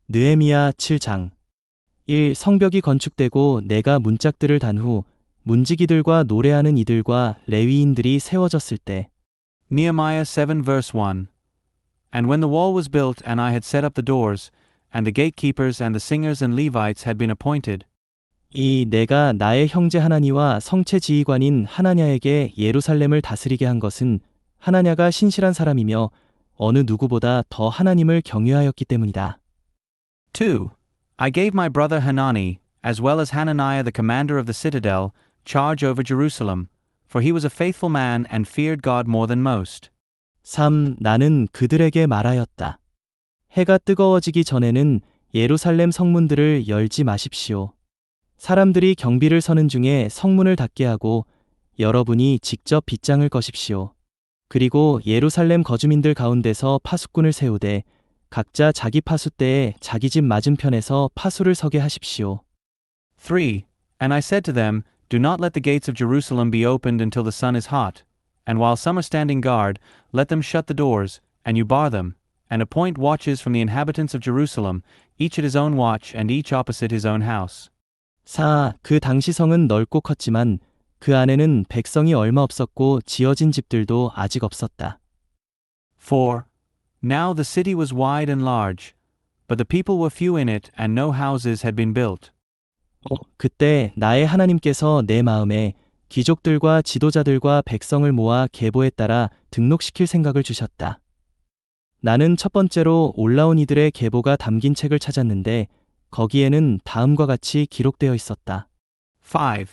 느헤미야 7장 1. 성벽이 건축되고 내가 문짝들을 단 후 문지기들과 노래하는 이들과 레위인들이 세워졌을 때 Nehemiah 7 verse 1. And when the wall was built and I had set up the doors, and the gatekeepers and the singers and Levites had been appointed, 이 내가 나의 형제 하나니와 성체 지휘관인 하나냐에게 예루살렘을 다스리게 한 것은 하나냐가 신실한 사람이며 어느 누구보다 더 하나님을 경외하였기 때문이다. 2. I gave my brother Hanani, as well as Hananiah the commander of the citadel, charge over Jerusalem, for he was a faithful man and feared God more than most. 3. 나는 그들에게 말하였다. 해가 뜨거워지기 전에는 예루살렘 성문들을 열지 마십시오. 사람들이 경비를 서는 중에 성문을 닫게 하고 여러분이 직접 빗장을 거십시오. 그리고 예루살렘 거주민들 가운데서 파수꾼을 세우되 각자 자기 파수대에 자기 집 맞은편에서 파수를 서게 하십시오. 3. And I said to them, Do not let the gates of Jerusalem be opened until the sun is hot, and while some are standing guard, let them shut the doors, and you bar them, and appoint watches from the inhabitants of Jerusalem, each at his own watch and each opposite his own house. 4. 그 당시 성은 넓고 컸지만 그 안에는 백성이 얼마 없었고 지어진 집들도 아직 없었다. 4. Now the city was wide and large, but the people were few in it, and no houses had been built. 그때 나의 하나님께서 내 마음에 귀족들과 지도자들과 백성을 모아 계보에 따라 등록시킬 생각을 주셨다. 나는 첫 번째로 올라온 이들의 계보가 담긴 책을 찾았는데 거기에는 다음과 같이 기록되어 있었다. 5.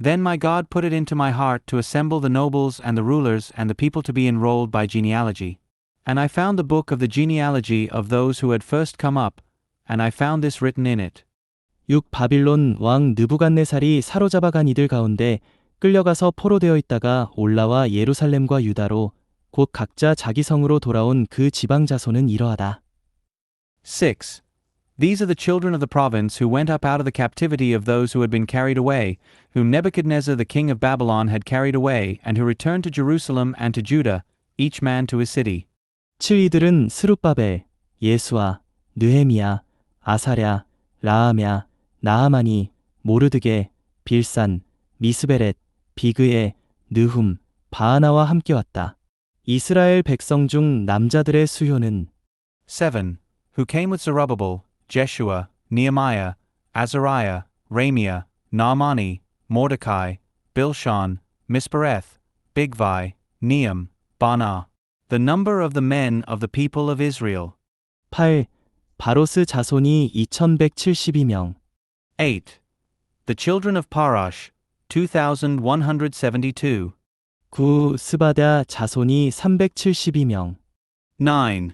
Then my God put it into my heart to assemble the nobles and the rulers and the people to be enrolled by genealogy. And I found the book of the genealogy of those who had first come up, and I found this written in it. 6. 바빌론 왕 느부갓네살이 사로잡아간 이들 가운데 끌려가서 포로되어 있다가 올라와 예루살렘과 유다로 곧 각자 자기 성으로 돌아온 그 지방 자손은 이러하다. 6. These are the children of the province who went up out of the captivity of those who had been carried away, whom Nebuchadnezzar the king of Babylon had carried away, and who returned to Jerusalem and to Judah, each man to his city. 7. 이들은 스룹바벨, 예수아, 느헤미야, 아사랴, 라하랴, 나하마니, 모르드게, 빌산, 미스베렛, 비그에, 느훔, 바하나와 함께 왔다. 이스라엘 백성 중 남자들의 수효는 7. Who came with Zerubbabel, Jeshua, Nehemiah, Azariah, Ramiah, Naamani, Mordecai, Bilshan, Mispereth, Bigvai, Nehem, Baana. The number of the men of the people of Israel. 8. 바로스 자손이 2172명. 8. The children of Parash, 2172. 9. 스바랴 자손이 372명. 9.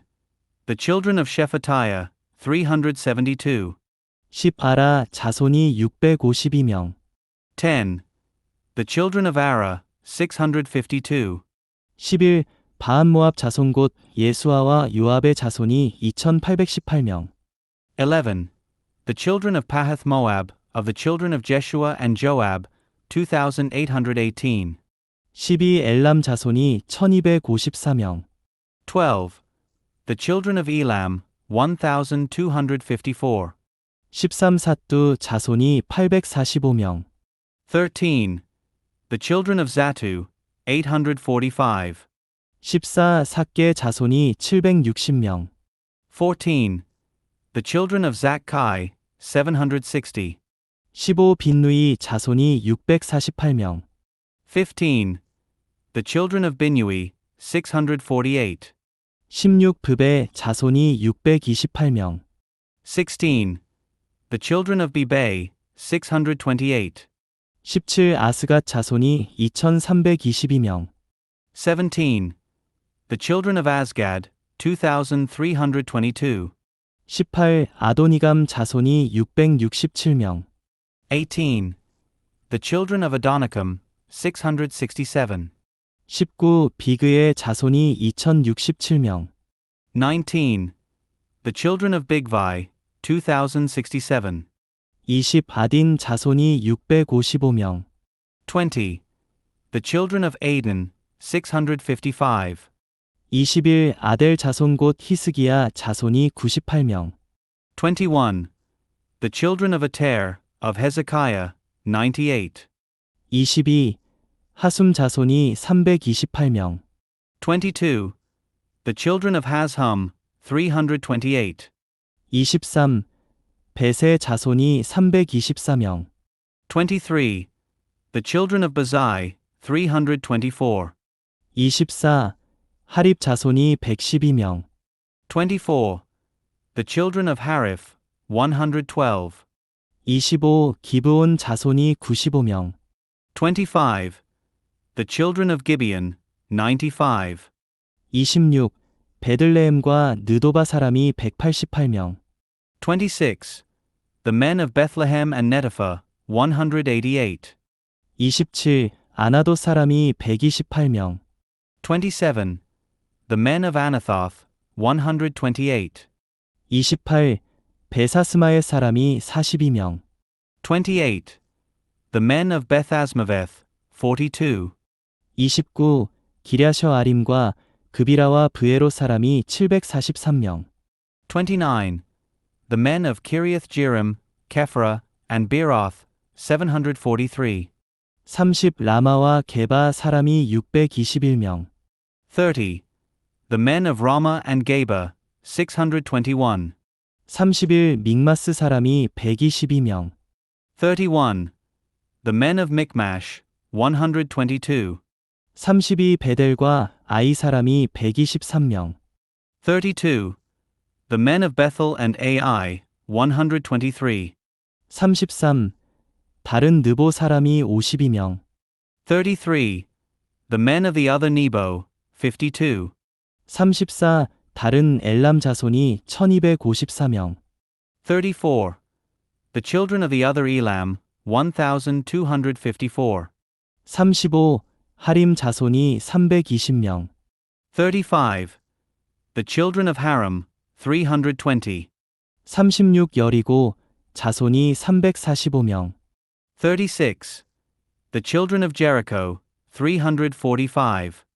The children of Shephatiah, 372. 10. 아라 자손이 652명. 10. The children of Ara, 652. 11. 바한모압 자손 곧 예수아와 요압의 자손이 2818명. 11. The children of Pahath Moab, of the children of Jeshua and Joab, 2818. 12. 엘람 자손이 1254명. 12. The children of Elam, 1254. 13. 삿두 자손이 845명. 13. The children of Zatu, 845. 14. 삭게 자손이 760명. 14. The children of Zakkai, 760. 15. 빈누이 자손이 648명. 15. The children of Binnui, 648. 16. 브베 자손이 628명. 16. The children of Bibai, 628. 17. 아스갓 자손이 2322명. 17. The children of Asgad, 2322. 18. 아도니감 자손이 667명. 18. The children of Adonicam, 667. 19. 비그의 자손이 2067명. 19. The children of Bigvai, 2067. 20. 아딘 자손이 655명. 20. The children of Aden, 655. 21. 아델 자손 곧 히스기야 자손이 98명. 21. The children of Ater, of Hezekiah, 98. 22. 하숨 자손이 328명. 22. The children of Hashum, 328. 23. 벳의 자손이 324명. 23. The children of Bazai, 324. 24. 하립 자손이 112명. 24. The children of Hariph, 112. 25. 기브온 자손이 95명. 25. The children of Gibeon, 95. 26. 베들레헴과 느도바 사람이 188명. 26. The men of Bethlehem and Netopha, 188. 27. 아나도 사람이 128명. 27. The men of Anathoth, 128. 28. 베사스마의 사람이 42명. 28. The men of Beth Asmaveth, 42. 29. 기랴셔 아림과 그비라와 브에로 사람이 743명. 29. The men of Kiriath Jearim, Kephra, and Beeroth, 743. 30. 라마와 게바 사람이 621명. 30. The men of Ramah and Geba, 621. 31. 믹마스 사람이 122명. 31. The men of Michmash, 122. 32. 베델과 아이 사람이 123명. 32. The men of Bethel and Ai, 123. 33. 다른 느보 사람이 52명. 33. The men of the other Nebo, 52. 34. 다른 엘람 자손이 1254명. 34. The children of the other Elam, 1254. 35. 하림 자손이 320명. 35. The children of Haram, 320. 36. 여리고 자손이 345명. 36. The children of Jericho, 345.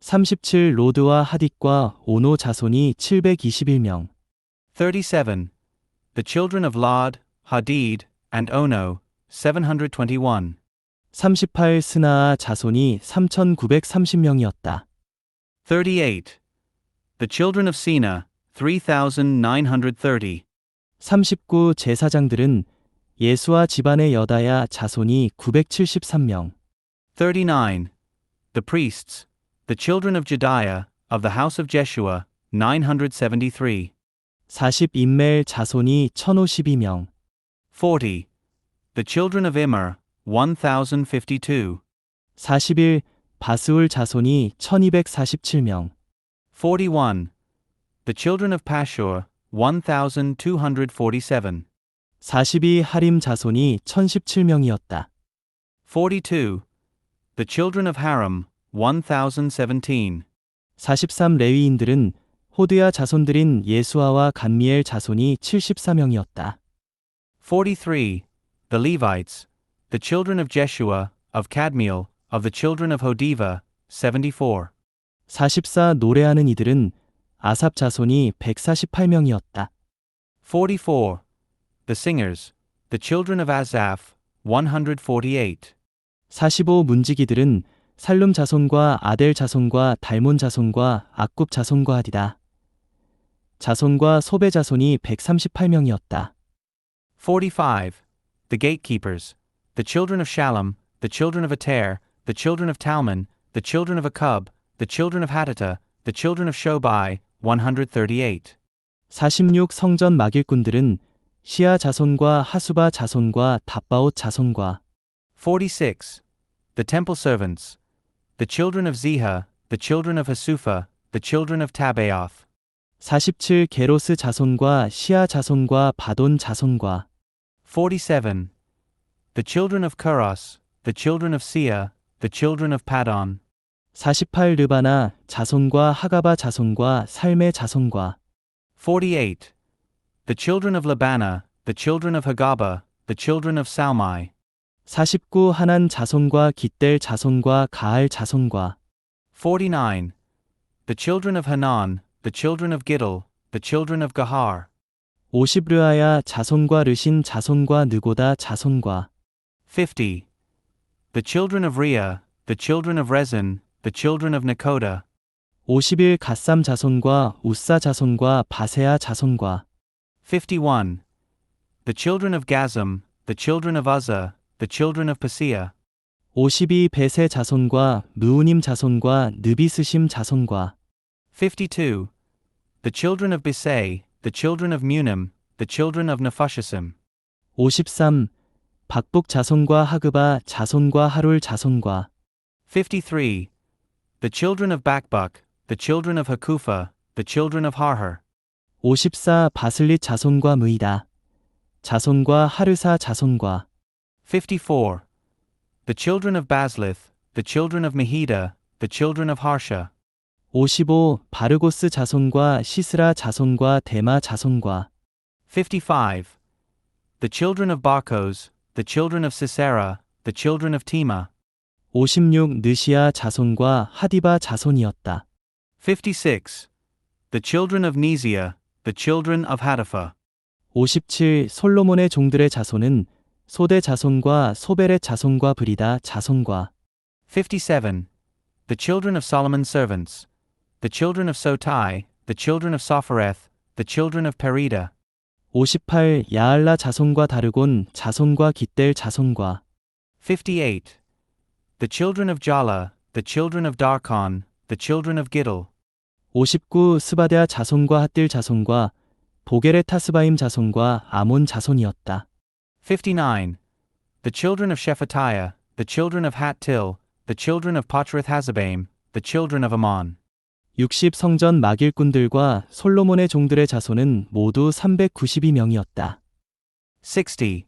37. 로드와 하딕과 오노 자손이 721명. 37. The children of Lod, Hadid, and Ono, 721. 38. 스나아 자손이 3930명이었다. 38. The children of Sina, 3,930. 39. 제사장들은 예수와 집안의 여다야 자손이 973명. 39. The priests, the children of Jediah, of the house of Jeshua, 973. 40. 임멜 자손이 1052명. 40. The children of Immer, 1,052. 41. 바스울 자손이 1247명. 41. The children of Pashur, 1,247. 42. 하림 자손이 1017명이었다. 42. The children of Haram, 1,017. 43. 레위인들은 호드야 자손들인 예수아와 간미엘 자손이 74명이었다. 43. The Levites, the children of Jeshua, of Kadmiel, of the children of Hodiva, 74. 44. 노래하는 이들은 아삽 자손이 148명이었다. 44. The singers, the children of Asaph, 148. 45. 문지기들은 살룸 자손과 아델 자손과 달몬 자손과 악굽 자손과 하디다. 자손과 소베 자손이 138명이었다. 45. The gatekeepers, the children of Shalom, the children of Ater, the children of Talmon, the children of Akub, the children of Hatita, the children of Shobai, 138. 46. 성전 막일꾼들은 시아 자손과 하수바 자손과 답바옷 자손과 46. The temple servants, the children of Ziha, the children of Hasufa, the children of Tabaoth. 47. 게로스 자손과 시아 자손과 바돈 자손과 47. The children of Kuros, the children of Sia, the children of Padon. 48. 르바나 자손과 하가바 자손과 살메 자손과 48. The children of Labana, the children of Hagaba, the children of Salmai. 49. 하난 자손과 깃델 자손과 가알 자손과 49. The children of Hanan, the children of Giddel, the children of Gahar. 50 르아야 자손과 르신 자손과 느고다 자손과 50. The children of Rhea, the children of Rezin, the children of Nakoda. 51 갓삼 자손과 우사 자손과 바세아 자손과 51. The children of Gazam, the children of Uzzah, the children of Paseah. 52 베세 자손과 느우님 자손과 느비스심 자손과 52. The children of Bisay, the children of Munim, the children of Nephushasim. 53 박북 자손과 하그바 자손과 하룰 자손과 53. The children of Bakbuk, the children of Hakupha, the children of Harher. 54 바슬릿 자손과 무이다 자손과 하르사 자손과 54. The children of Baslith, the children of Mehida, the children of Harsha. 55 바르고스 자손과 시스라 자손과 데마 자손과 55. The children of Barkos, the children of Sisera, the children of Tema. 56 느시아 자손과 하디바 자손이었다. 56. The children of Nesia, the children of Hatapha. 57 솔로몬의 종들의 자손은 소대 자손과 소베렛 자손과 브리다 자손과 57. The children of Solomon's servants, the children of Sotai, the children of Sophereth, the children of Perida. 58 야알라 자손과 다르곤 자손과 깃델 자손과 58. The children of Jala, the children of Darkon, the children of Giddel. 59 스바데아 자손과 핫딜 자손과 보게레 타스바임 자손과 아몬 자손이었다. 59. The children of Shephatiah, the children of Hattil, the children of Patrith Hazabaim, the children of Ammon. 60 성전 막일꾼들과 솔로몬의 종들의 자손은 모두 392명이었다. 60.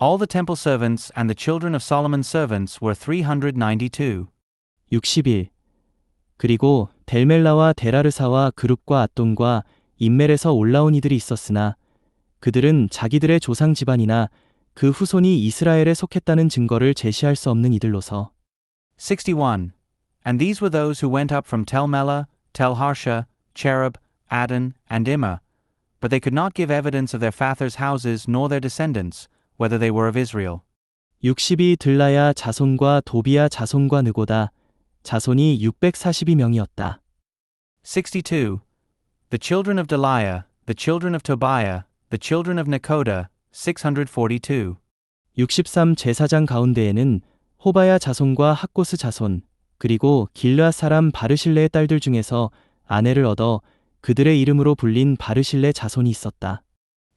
All the temple servants and the children of Solomon's servants were 392. 61 그리고 델멜라와 데라르사와 그룹과 앗돈과 인멜에서 올라온 이들이 있었으나 그들은 자기들의 조상 집안이나 그 후손이 이스라엘에 속했다는 증거를 제시할 수 없는 이들로서 61. And these were those who went up from Tel Melah, Tel Harsha, Cherub, Adon, and Immer, but they could not give evidence of their fathers' houses nor their descendants, whether they were of Israel. 62 들라야 자손과 도비야 자손과 느고다 자손이 642명이었다. 62. The children of Deliah, the children of Tobiah, the children of Nekoda, 642. 63 제사장 가운데에는 호바야 자손과 학고스 자손 그리고 길르앗 사람 바르실레의 딸들 중에서 아내를 얻어 그들의 이름으로 불린 바르실레 자손이 있었다.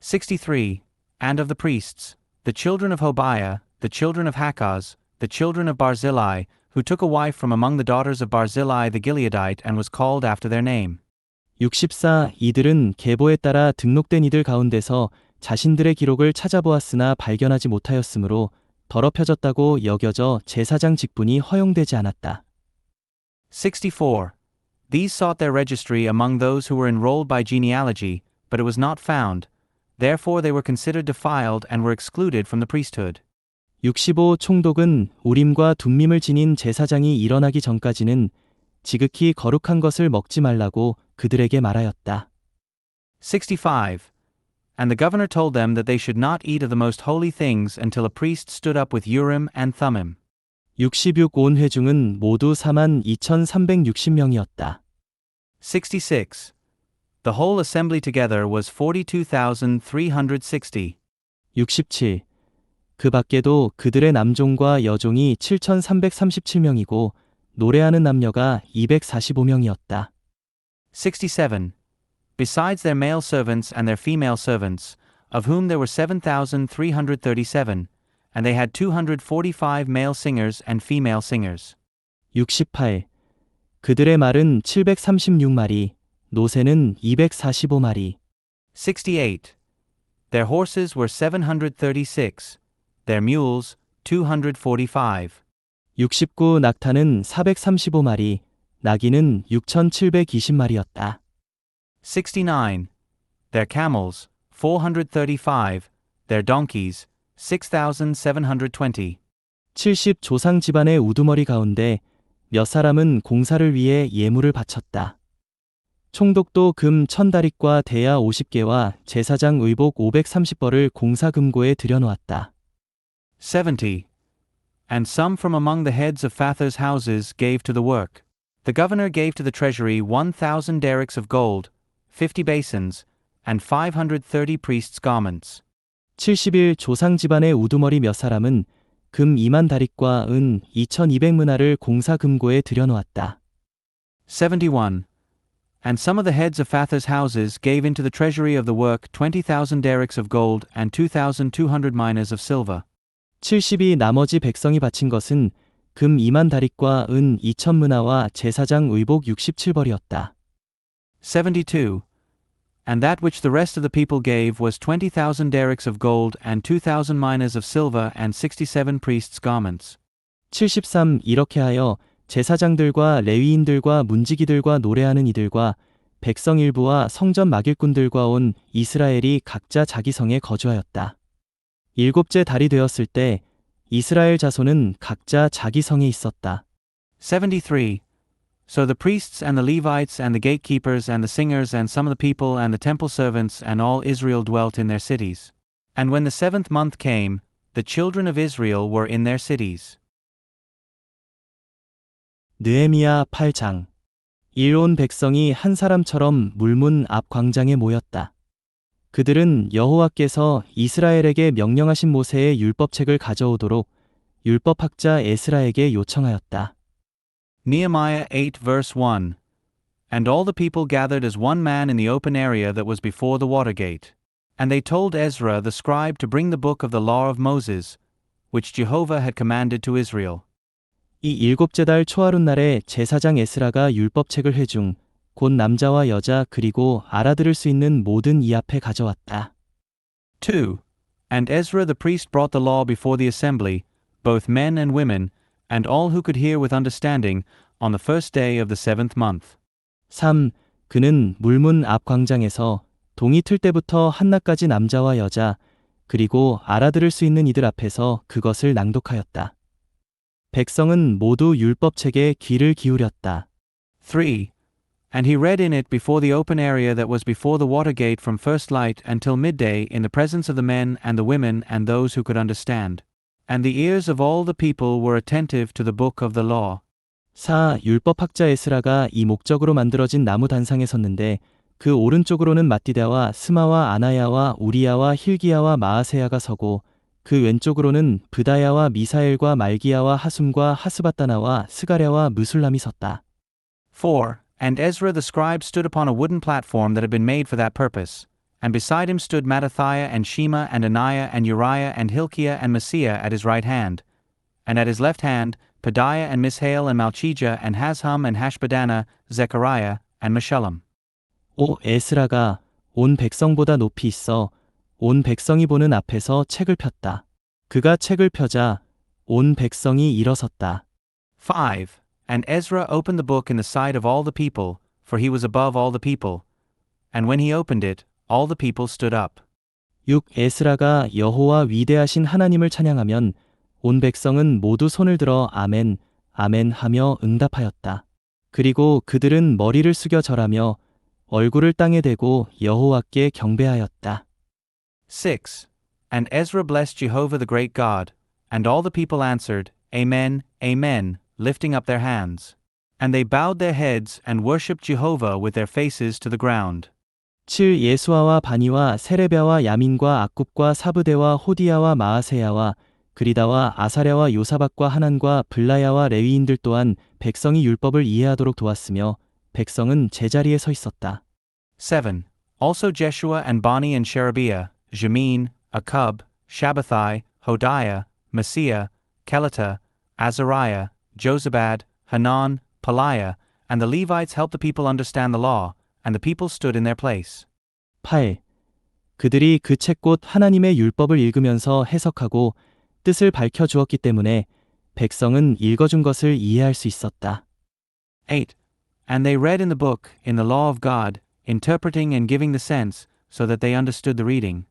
63. And of the priests, the children of Hobiah, the children of Hakaz, the children of Barzillai, who took a wife from among the daughters of Barzillai the Gileadite and was called after their name. 64 이들은 계보에 따라 등록된 이들 가운데서 자신들의 기록을 찾아보았으나 발견하지 못하였으므로 더럽혀졌다고 여겨져 제사장 직분이 허용되지 않았다. 64. These sought their registry among those who were enrolled by genealogy, but it was not found. Therefore they were considered defiled and were excluded from the priesthood. 65 총독은 우림과 둠밈을 지닌 제사장이 일어나기 전까지는 지극히 거룩한 것을 먹지 말라고 그들에게 말하였다. 65. And the governor told them that they should not eat of the most holy things until a priest stood up with Urim and Thummim. 66 온 회중은 모두 42,360명이었다. 66. The whole assembly together was 42,360. 67. 그 밖에도 그들의 남종과 여종이 7,337명이고 노래하는 남녀가 245명이었다. 67. Besides their male servants and their female servants, of whom there were 7,337, and they had 245 male singers and female singers. 68. 그들의 말은 736마리, 노새는 245마리. 68. Their horses were 736, their mules 245. 69 낙타는 435마리, 나귀는 6,720마리였다. 69. Their camels 435, their donkeys 6,720. 70 조상 집안의 우두머리 가운데 몇 사람은 공사를 위해 예물을 바쳤다. 총독도 금 1000다릭과 대야 50개와 제사장 의복 530벌을 공사금고에 들여놓았다. 70. And some from among the heads of Father's houses gave to the work. The governor gave to the treasury 1,000 derricks of gold, 50 basins, and 530 priests' garments. 70일 조상 집안의 우두머리 몇 사람은 금 2만 다릭과 은 2200문화를 공사금고에 들여놓았다. 71. And some of the heads of Father's houses gave into the treasury of the work 20,000 derricks of gold and 2,200 minas of silver. 70이 나머지 백성이 바친 것은 금 2만 다릭과 은 2000문화와 제사장 의복 67벌이었다. 72. And that which the rest of the people gave was 20,000 derricks of gold and 2,000 minas of silver and 67 priests' garments. 73 이렇게 하여 제사장들과 레위인들과 문지기들과 노래하는 이들과 백성 일부와 성전 막일꾼들과 온 이스라엘이 각자 자기 성에 거주하였다. 일곱째 달이 되었을 때 이스라엘 자손은 각자 자기 성에 있었다. 73. So the priests and the Levites and the gatekeepers and the singers and some of the people and the temple servants and all Israel dwelt in their cities. And when the 7th month came, the children of Israel were in their cities. 느헤미야 8장. 일 온 백성이 한 사람처럼 물문 앞 광장에 모였다. 그들은 여호와께서 이스라엘에게 명령하신 모세의 율법책을 가져오도록 율법학자 에스라에게 요청하였다. Nehemiah 8 verse 1. And all the people gathered as one man in the open area that was before the water gate. And they told Ezra the scribe to bring the book of the law of Moses, which Jehovah had commanded to Israel. 이 일곱째 달 초하룻날에 제사장 에스라가 율법책을 회중 곧 남자와 여자 그리고 알아들을 수 있는 모든 이 앞에 가져왔다. 2. And Ezra the priest brought the law before the assembly, both men and women, and all who could hear with understanding, on the first day of the 7th month. 3. 그는 물문 앞 광장에서 동이 틀 때부터 한낮까지 남자와 여자 그리고 알아들을 수 있는 이들 앞에서 그것을 낭독하였다. 백성은 모두 율법책에 귀를 기울였다. 3. And he read in it before the open area that was before the water gate from first light until midday in the presence of the men and the women and those who could understand. And the ears of all the people were attentive to the book of the law. 4. 율법학자 에스라가 이 목적으로 만들어진 나무 단상에 섰는데 그 오른쪽으로는 마띠다와 스마와 아나야와 우리야와 힐기야와 마아세야가 서고 그 왼쪽으로는 브다야와 미사엘과 말기야와 하숨과 하스바다나와 스가랴와 무술람이 섰다. 4. And Ezra the scribe stood upon a wooden platform that had been made for that purpose. And beside him stood Mattathiah and Shema and Anaiah and Uriah and Hilkiah and Maaseiah at his right hand. And at his left hand, Pedaiah and Mishael and Malchijah and Hashum and Hashbadana, Zechariah and Meshullam. 5. 에스라가 온 백성보다 높이 있어 온 백성이 보는 앞에서 책을 폈다. 그가 책을 펴자 온 백성이 일어섰다. 5. And Ezra opened the book in the sight of all the people, for he was above all the people. And when he opened it, all the people stood up. 6. 에스라가 여호와 위대하신 하나님을 찬양하면 온 백성은 모두 손을 들어 아멘, 아멘 하며 응답하였다. 그리고 그들은 머리를 숙여 절하며 얼굴을 땅에 대고 여호와께 경배하였다. 6. And Ezra blessed Jehovah the great God, and all the people answered, Amen, Amen, lifting up their hands. And they bowed their heads and worshipped Jehovah with their faces to the ground. 7. 예수아와 바니와 세레비아와 야민과 악굽과 사브대와 호디야와 마아세야와 그리다와 아사랴와 요사박과 하난과 블라야와 레위인들 또한 백성이 율법을 이해하도록 도왔으며 백성은 제자리에 서 있었다. 7. Also Jeshua and Bani and Sherebiah, Jamin, Akub, Shabbathai, Hodiah, Maaseiah, Kelita, Azariah, Jozabad, Hanan, Peliah, and the Levites helped the people understand the law, and the people stood in their place. 8. 그들이 그 책 곧 하나님의 율법을 읽으면서 해석하고 뜻을 밝혀 주었기 때문에 백성은 읽어준 것을 이해할 수 있었다. 8. And they read in the book, in the law of God, interpreting and giving the sense, so that they understood the reading.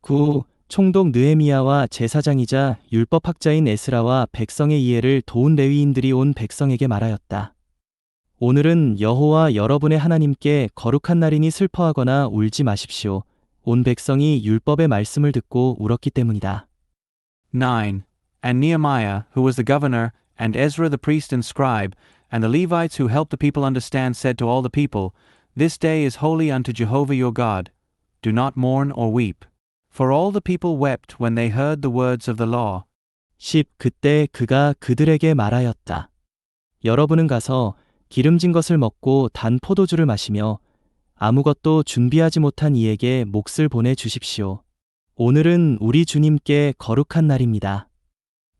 9. 총독 느헤미야와 제사장이자 율법학자인 에스라와 백성의 이해를 도운 레위인들이 온 백성에게 말하였다. 오늘은 여호와 여러분의 하나님께 거룩한 날이니 슬퍼하거나 울지 마십시오. 온 백성이 율법의 말씀을 듣고 울었기 때문이다. 9. And Nehemiah, who was the governor, and Ezra the priest and scribe, and the Levites who helped the people understand, said to all the people, This day is holy unto Jehovah your God. Do not mourn or weep. For all the people wept when they heard the words of the law. 10. 그때 그가 그들에게 말하였다. 여러분은 가서 기름진 것을 먹고 단 포도주를 마시며 아무것도 준비하지 못한 이에게 몫을 보내주십시오. 오늘은 우리 주님께 거룩한 날입니다.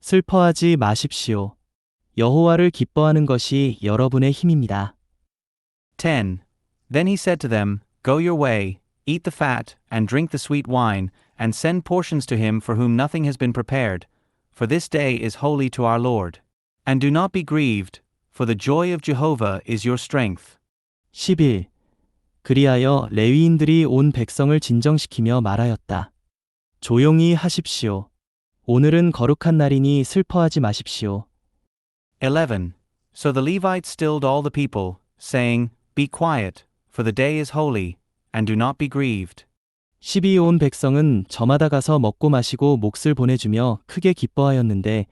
슬퍼하지 마십시오. 여호와를 기뻐하는 것이 여러분의 힘입니다. 10. Then he said to them, Go your way, eat the fat, and drink the sweet wine, and send portions to him for whom nothing has been prepared. For this day is holy to our Lord. And do not be grieved, for the joy of Jehovah is your strength. 11. 그리하여 레위인들이 온 백성을 진정시키며 말하였다. 조용히 하십시오. 오늘은 거룩한 날이니 슬퍼하지 마십시오. 11. So the Levites stilled all the people, saying, Be quiet, for the day is holy, and do not be grieved. 12. 온 백성은 저마다 가서 먹고 마시고 몫을 보내주며 크게 기뻐하였는데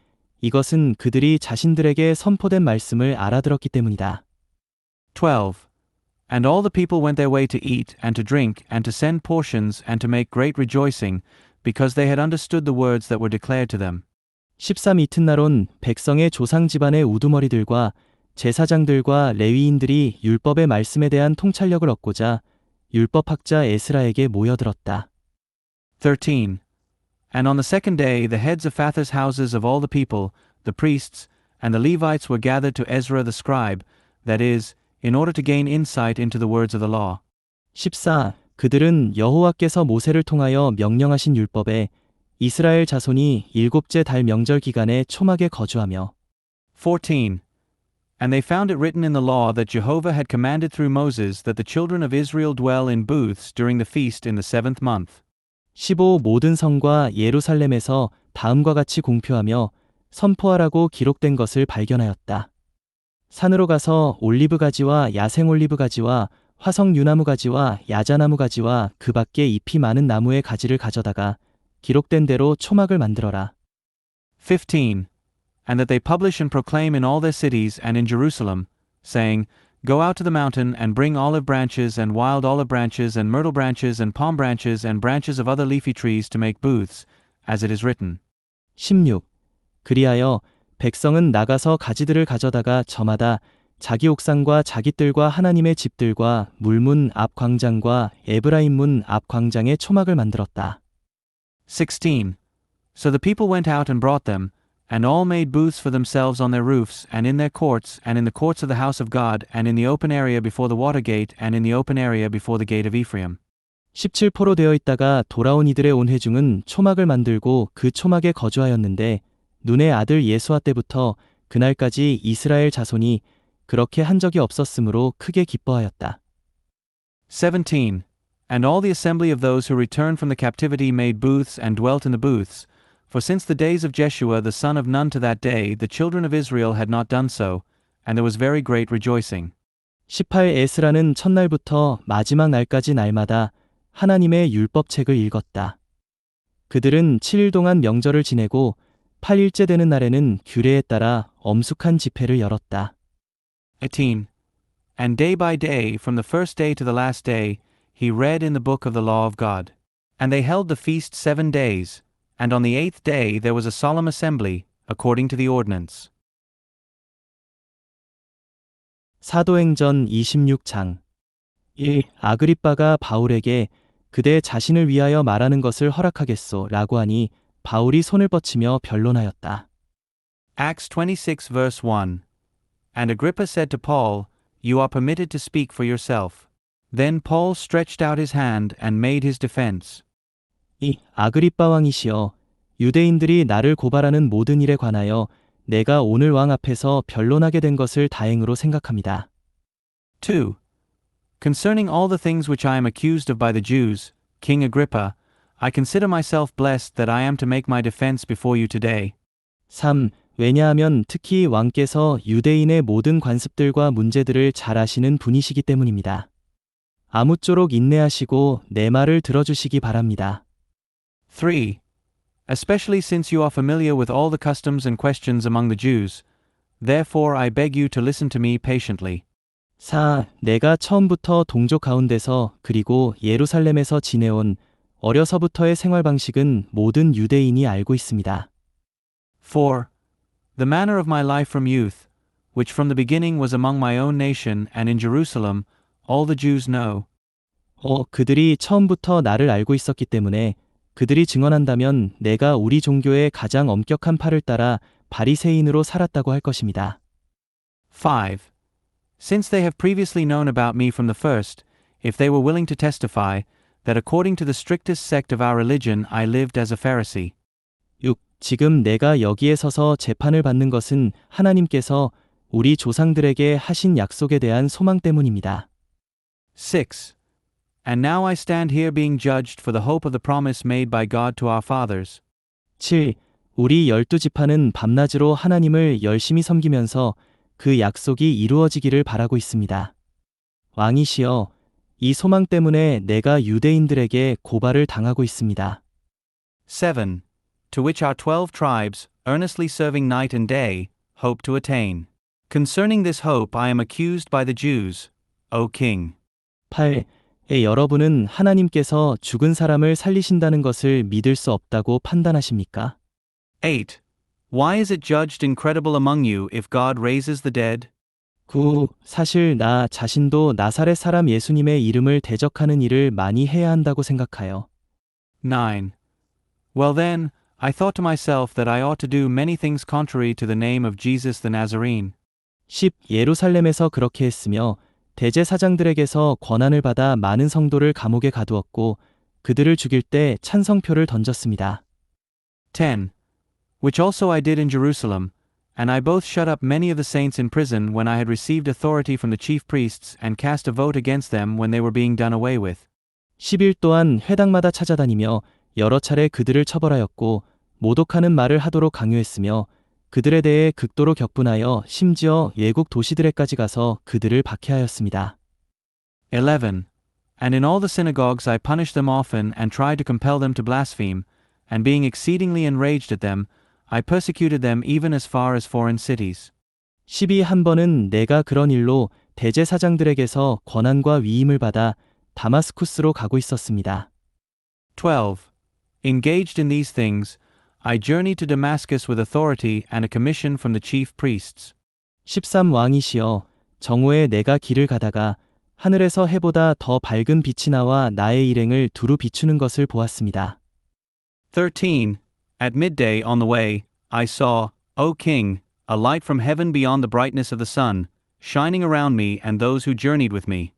이것은 그들이 자신들에게 선포된 말씀을 알아들었기 때문이다. 12. And all the people went their way to eat and to drink and to send portions and to make great rejoicing, because they had understood the words that were declared to them. 13. 이튿날 온 백성의 조상 집안의 우두머리들과 제사장들과 레위인들이 율법의 말씀에 대한 통찰력을 얻고자 율법학자 에스라에게 모여들었다. 13. And on the second day the heads of fathers' houses of all the people, the priests, and the Levites were gathered to Ezra the scribe, that is, in order to gain insight into the words of the law. 14. 그들은 여호와께서 모세를 통하여 명령하신 율법에 이스라엘 자손이 일곱째 달 명절 기간에 초막에 거주하며 14. And they found it written in the law that Jehovah had commanded through Moses that the children of Israel dwell in booths during the feast in the 7th month. 15. 모든 성과 예루살렘에서 다음과 같이 공표하며 선포하라고 기록된 것을 발견하였다. 산으로 가서 올리브 가지와 야생 올리브 가지와 화성 유나무 가지와 야자나무 가지와 그 밖에 잎이 많은 나무의 가지를 가져다가 기록된 대로 초막을 만들어라. 15. And that they publish and proclaim in all their cities and in Jerusalem, saying, Go out to the mountain and bring olive branches and wild olive branches and myrtle branches and palm branches and branches of other leafy trees to make booths, as it is written. 16. 그리하여 백성은 나가서 가지들을 가져다가 저마다 자기 옥상과 자기 뜰과 하나님의 집들과 물문 앞 광장과 에브라임 문 앞 광장에 초막을 만들었다. 16. So the people went out and brought them, and all made booths for themselves on their roofs, and in their courts, and in the courts of the house of God, and in the open area before the water gate, and in the open area before the gate of Ephraim. 17포로 되어 있다가 돌아온 이들의 온 회중은 초막을 만들고 그 초막에 거주하였는데 눈의 아들 예수아 때부터 그날까지 이스라엘 자손이 그렇게 한 적이 없었으므로 크게 기뻐하였다. 17. And all the assembly of those who returned from the captivity made booths and dwelt in the booths. For since the days of Jeshua the son of Nun to that day, the children of Israel had not done so, and there was very great rejoicing. 18. 에스라는 첫날부터 마지막 날까지 날마다 하나님의 율법책을 읽었다. 그들은 7일 동안 명절을 지내고 8일째 되는 날에는 규례에 따라 엄숙한 집회를 열었다. 18. And day by day, from the first day to the last day, he read in the book of the law of God. And they held the feast 7 days, and on the 8th day there was a solemn assembly, according to the ordinance. 사도행전 26장 1. 아그리빠가 바울에게 그대 자신을 위하여 말하는 것을 허락하겠소 라고 하니 바울이 손을 뻗치며 변론하였다. Acts 26 verse 1. And Agrippa said to Paul, You are permitted to speak for yourself. Then Paul stretched out his hand and made his defense. 2. 아그리빠 왕이시여 유대인들이 나를 고발하는 모든 일에 관하여 내가 오늘 왕 앞에서 변론하게 된 것을 다행으로 생각합니다. 2. Concerning all the things which I am accused of by the Jews, King Agrippa, I consider myself blessed that I am to make my defense before you today. 3. 왜냐하면 특히 왕께서 유대인의 모든 관습들과 문제들을 잘 아시는 분이시기 때문입니다. 아무쪼록 인내하시고 내 말을 들어주시기 바랍니다. 3. Especially since you are familiar with all the customs and questions among the Jews, therefore I beg you to listen to me patiently. 4. 내가 처음부터 동족 가운데서 그리고 예루살렘에서 지내온 어려서부터의 생활 방식은 모든 유대인이 알고 있습니다. 4. The manner of my life from youth, which from the beginning was among my own nation and in Jerusalem, all the Jews know. 그들이 처음부터 나를 알고 있었기 때문에 그들이 증언한다면 내가 우리 종교의 가장 엄격한 팔을 따라 바리새인으로 살았다고 할 것입니다. 5. Since they have previously known about me from the first, if they were willing to testify, that according to the strictest sect of our religion I lived as a Pharisee. 6. 지금 내가 여기에 서서 재판을 받는 것은 하나님께서 우리 조상들에게 하신 약속에 대한 소망 때문입니다. 6. And now I stand here being judged for the hope of the promise made by God to our fathers. 7. 우리 12지파는 밤낮으로 하나님을 열심히 섬기면서 그 약속이 이루어지기를 바라고 있습니다. 왕이시여, 이 소망 때문에 내가 유대인들에게 고발을 당하고 있습니다. 7. To which our 12 tribes, earnestly serving night and day, hope to attain. Concerning this hope I am accused by the Jews, O King. 8. 여러분은 하나님께서 죽은 사람을 살리신다는 것을 믿을 수 없다고 판단하십니까? 8. Why is it judged incredible among you if God raises the dead? 9. 사실 나 자신도 나사렛 사람 예수님의 이름을 대적하는 일을 많이 해야 한다고 생각하여. 9. Well then, I thought to myself that I ought to do many things contrary to the name of Jesus the Nazarene. 10. 예루살렘에서 그렇게 했으며 대제사장들에게서 권한을 받아 많은 성도를 감옥에 가두었고 그들을 죽일 때 찬성표를 던졌습니다. 10. Which also I did in Jerusalem, and I both shut up many of the saints in prison when I had received authority from the chief priests and cast a vote against them when they were being done away with. 10일 또한 회당마다 찾아다니며 여러 차례 그들을 처벌하였고 모독하는 말을 하도록 강요했으며 그들에 대해 극도로 격분하여 심지어 외국 도시들에까지 가서 그들을 박해하였습니다. 11. And in all the synagogues I punished them often and tried to compel them to blaspheme, and being exceedingly enraged at them, I persecuted them even as far as foreign cities. 12한 번은 내가 그런 일로 대제사장들에게서 권한과 위임을 받아 다마스쿠스로 가고 있었습니다. 12. Engaged in these things, I journeyed to Damascus with authority and a commission from the chief priests. 13 왕이시여, 정오에 내가 길을 가다가 하늘에서 해보다 더 밝은 빛이 나와 나의 일행을 두루 비추는 것을 보았습니다. 13. At midday on the way, I saw, O King, a light from heaven beyond the brightness of the sun, shining around me and those who journeyed with me.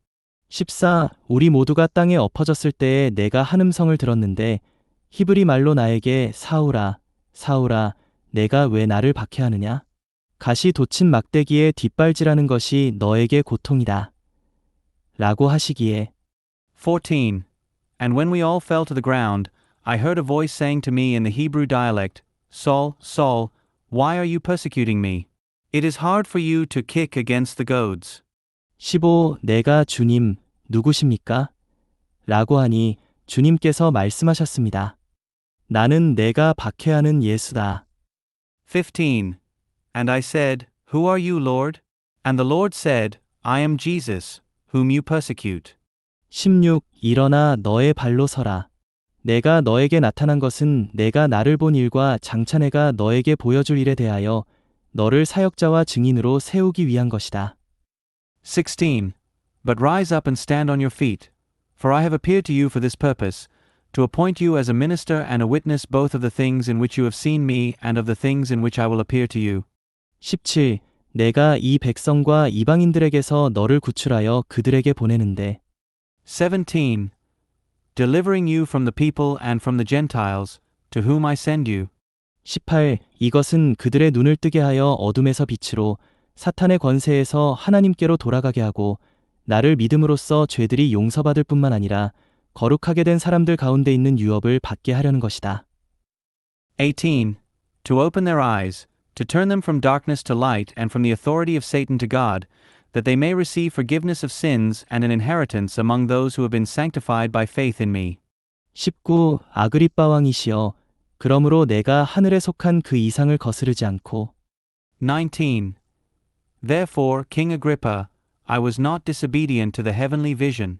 14. 우리 모두가 땅에 엎어졌을 때에 내가 한 음성을 들었는데 히브리 말로 나에게 사울아, 사울아, 내가 왜 나를 박해하느냐? 가시 돋친 막대기에 뒷발질하는 것이 너에게 고통이다. 라고 하시기에 14. And when we all fell to the ground, I heard a voice saying to me in the Hebrew dialect, Saul, Saul, why are you persecuting me? It is hard for you to kick against the goads. 15. 내가 주님, 누구십니까? 라고 하니 주님께서 말씀하셨습니다. 나는 내가 박해하는 예수다. 15. And I said, Who are you, Lord? And the Lord said, I am Jesus, whom you persecute. 16. 일어나 너의 발로 서라. 내가 너에게 나타난 것은 내가 나를 본 일과 장차내가 너에게 보여줄 일에 대하여 너를 사역자와 증인으로 세우기 위한 것이다. 16. But rise up and stand on your feet, for I have appeared to you for this purpose, to appoint you as a minister and a witness both of the things in which you have seen me and of the things in which I will appear to you. 17. 내가 이 백성과 이방인들에게서 너를 구출하여 그들에게 보내는데 17. Delivering you from the people and from the Gentiles, to whom I send you. 18. 이것은 그들의 눈을 뜨게 하여 어둠에서 빛으로 사탄의 권세에서 하나님께로 돌아가게 하고 나를 믿음으로써 죄들이 용서받을 뿐만 아니라 거룩하게 된 사람들 가운데 있는 유업을 받게 하려는 것이다. 18. To open their eyes, to turn them from darkness to light and from the authority of Satan to God, that they may receive forgiveness of sins and an inheritance among those who have been sanctified by faith in me. 19. 아그리빠 왕이시여, 그러므로 내가 하늘에 속한 그 이상을 거스르지 않고 19. Therefore, King Agrippa, I was not disobedient to the heavenly vision.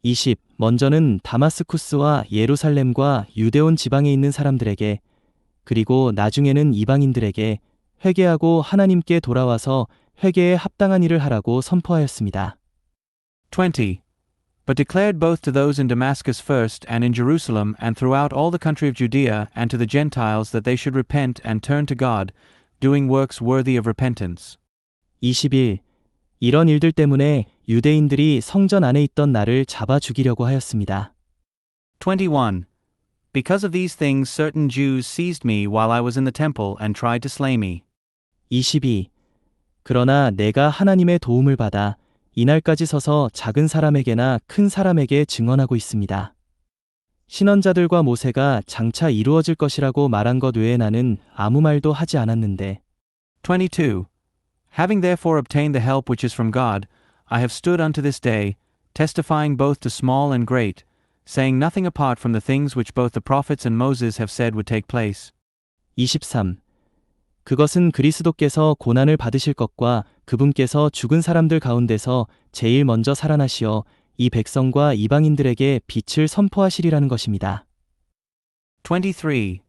20. 먼저는 다마스쿠스와 예루살렘과 유대온 지방에 있는 사람들에게 그리고 나중에는 이방인들에게 회개하고 하나님께 돌아와서 회개에 합당한 일을 하라고 선포하였습니다. 20. But declared both to those in Damascus first and in Jerusalem and throughout all the country of Judea and to the Gentiles that they should repent and turn to God, doing works worthy of repentance. 21. 이런 일들 때문에 유대인들이 성전 안에 있던 나를 잡아 죽이려고 하였습니다. 21. Because of these things certain Jews seized me while I was in the temple and tried to slay me. 22. 그러나 내가 하나님의 도움을 받아 이날까지 서서 작은 사람에게나 큰 사람에게 증언하고 있습니다. 신언자들과 모세가 장차 이루어질 것이라고 말한 것 외에 나는 아무 말도 하지 않았는데 22. Having therefore obtained the help which is from God, I have stood unto this day, testifying both to small and great, saying nothing apart from the things which both the prophets and Moses have said would take place. 23. 그것은 그리스도께서 고난을 받으실 것과 그분께서 죽은 사람들 가운데서 제일 먼저 살아나시어 이 백성과 이방인들에게 빛을 선포하시리라는 것입니다. 23.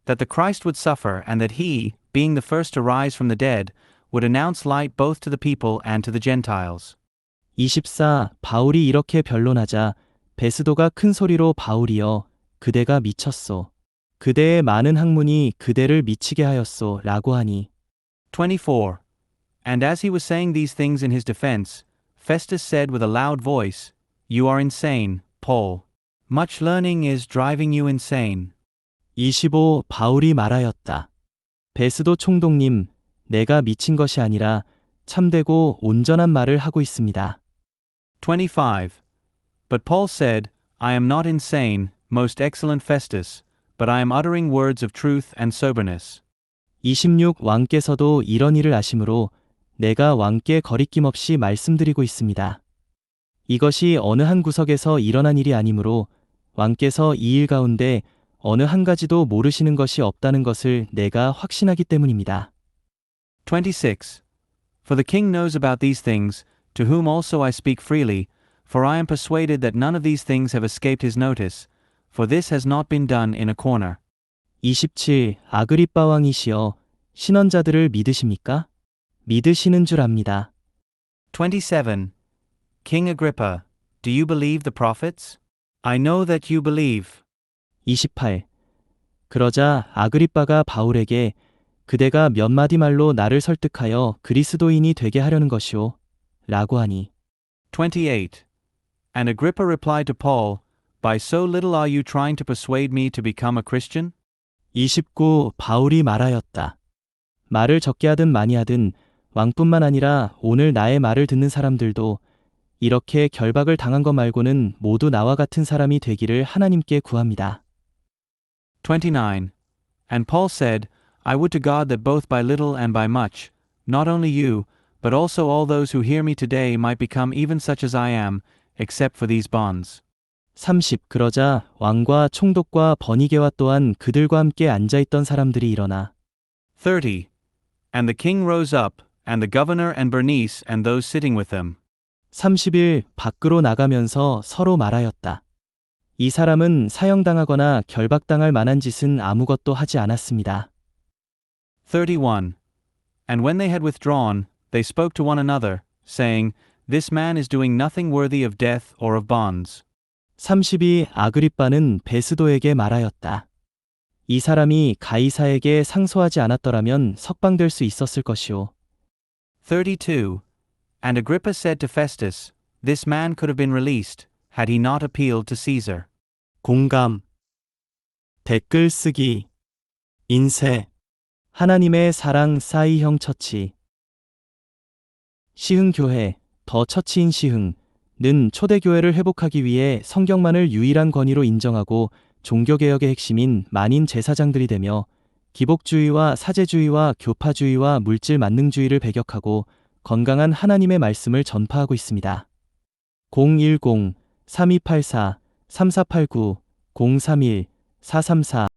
That the Christ would suffer and that he, being the first to rise from the dead, would announce light both to the people and to the Gentiles. 24. 바울이 이렇게 변론하자 베스도가 큰 소리로 바울이여 그대가 미쳤소. 그대의 많은 학문이 그대를 미치게 하였소 라고 하니 24. And as he was saying these things in his defense, Festus said with a loud voice, You are insane, Paul. Much learning is driving you insane. 25. 바울이 말하였다. 베스도 총독님, 내가 미친 것이 아니라 참되고 온전한 말을 하고 있습니다. 25. But Paul said, I am not insane, most excellent Festus, but I am uttering words of truth and soberness. 26. 왕께서도 이런 일을 아심으로 내가 왕께 거리낌 없이 말씀드리고 있습니다. 이것이 어느 한 구석에서 일어난 일이 아니므로 왕께서 이 일 가운데 어느 한 가지도 모르시는 것이 없다는 것을 내가 확신하기 때문입니다. 26. For the king knows about these things, to whom also I speak freely, for I am persuaded that none of these things have escaped his notice, for this has not been done in a corner. 27. 아그리빠 왕이시여, 신언자들을 믿으십니까? 믿으시는 줄 압니다. 27. King Agrippa, do you believe the prophets? I know that you believe. 28. 그러자 아그리빠가 바울에게 그대가 몇 마디 말로 나를 설득하여 그리스도인이 되게 하려는 것이오 라고 하니 28. And Agrippa replied to Paul, By so little are you trying to persuade me to become a Christian? 29. 바울이 말하였다. 말을 적게 하든 많이 하든 왕뿐만 아니라 오늘 나의 말을 듣는 사람들도 이렇게 결박을 당한 것 말고는 모두 나와 같은 사람이 되기를 하나님께 구합니다. 29. And Paul said, I would to God that both by little and by much, not only you, but also all those who hear me today might become even such as I am, except for these bonds. 30. 그러자 왕과 총독과 버니게와 또한 그들과 함께 앉아있던 사람들이 일어나 30. And the king rose up, and the governor and Bernice and those sitting with them. 30일 밖으로 나가면서 서로 말하였다. 이 사람은 사형당하거나 결박당할 만한 짓은 아무것도 하지 않았습니다. 31. And when they had withdrawn, they spoke to one another, saying, This man is doing nothing worthy of death or of bonds. 32. 아그리빠는 베스도에게 말하였다. 이 사람이 가이사에게 상소하지 않았더라면 석방될 수 있었을 것이오. 32. And Agrippa said to Festus, This man could have been released, had he not appealed to Caesar. 공감, 댓글 쓰기, 인쇄, 하나님의 사랑 사이형 처치. 시흥교회, 더 처치인 시흥는 초대교회를 회복하기 위해 성경만을 유일한 권위로 인정하고 종교개혁의 핵심인 만인 제사장들이 되며 기복주의와 사제주의와 교파주의와 물질 만능주의를 배격하고 건강한 하나님의 말씀을 전파하고 있습니다. 010-3284-3489 031-434